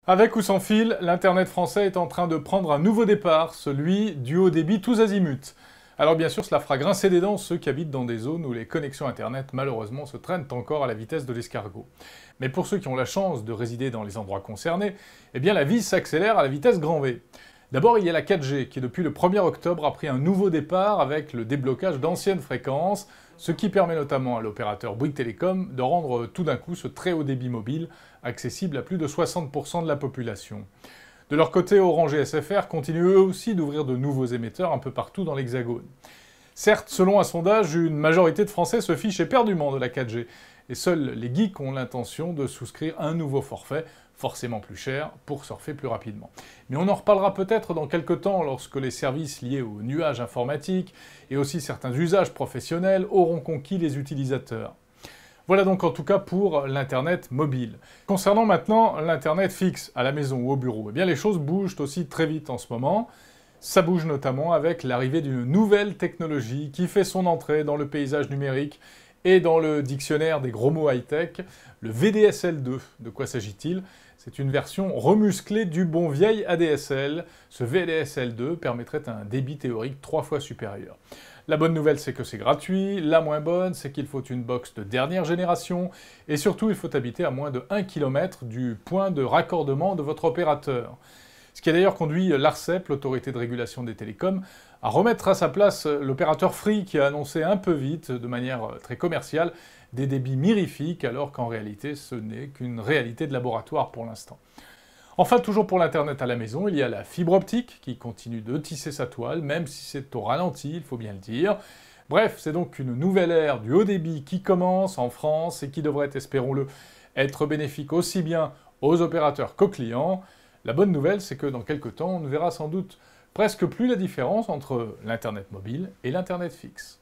Avec ou sans fil, l'Internet français est en train de prendre un nouveau départ, celui du haut débit tous azimuts. Alors bien sûr, cela fera grincer des dents ceux qui habitent dans des zones où les connexions Internet malheureusement se traînent encore à la vitesse de l'escargot. Mais pour ceux qui ont la chance de résider dans les endroits concernés, eh bien la vie s'accélère à la vitesse grand V. D'abord, il y a la 4G qui, depuis le 1er octobre, a pris un nouveau départ avec le déblocage d'anciennes fréquences, ce qui permet notamment à l'opérateur Bouygues Telecom de rendre tout d'un coup ce très haut débit mobile accessible à plus de 60% de la population. De leur côté, Orange et SFR continuent eux aussi d'ouvrir de nouveaux émetteurs un peu partout dans l'Hexagone. Certes, selon un sondage, une majorité de Français se fichent éperdument de la 4G, et seuls les geeks ont l'intention de souscrire un nouveau forfait, forcément plus cher, pour surfer plus rapidement. Mais on en reparlera peut-être dans quelques temps lorsque les services liés au nuage informatique et aussi certains usages professionnels auront conquis les utilisateurs. Voilà donc en tout cas pour l'Internet mobile. Concernant maintenant l'Internet fixe, à la maison ou au bureau, eh bien les choses bougent aussi très vite en ce moment. Ça bouge notamment avec l'arrivée d'une nouvelle technologie qui fait son entrée dans le paysage numérique et dans le dictionnaire des gros mots high-tech, le VDSL2. De quoi s'agit-il? C'est une version remusclée du bon vieil ADSL. Ce VDSL2 permettrait un débit théorique 3 fois supérieur. La bonne nouvelle, c'est que c'est gratuit. La moins bonne, c'est qu'il faut une box de dernière génération. Et surtout, il faut habiter à moins de 1 km du point de raccordement de votre opérateur. Ce qui a d'ailleurs conduit l'ARCEP, l'autorité de régulation des télécoms, à remettre à sa place l'opérateur Free qui a annoncé un peu vite, de manière très commerciale, des débits mirifiques, alors qu'en réalité ce n'est qu'une réalité de laboratoire pour l'instant. Enfin, toujours pour l'Internet à la maison, il y a la fibre optique qui continue de tisser sa toile, même si c'est au ralenti, il faut bien le dire. Bref, c'est donc une nouvelle ère du haut débit qui commence en France et qui devrait, espérons-le, être bénéfique aussi bien aux opérateurs qu'aux clients. La bonne nouvelle, c'est que dans quelques temps, on ne verra sans doute presque plus la différence entre l'Internet mobile et l'Internet fixe.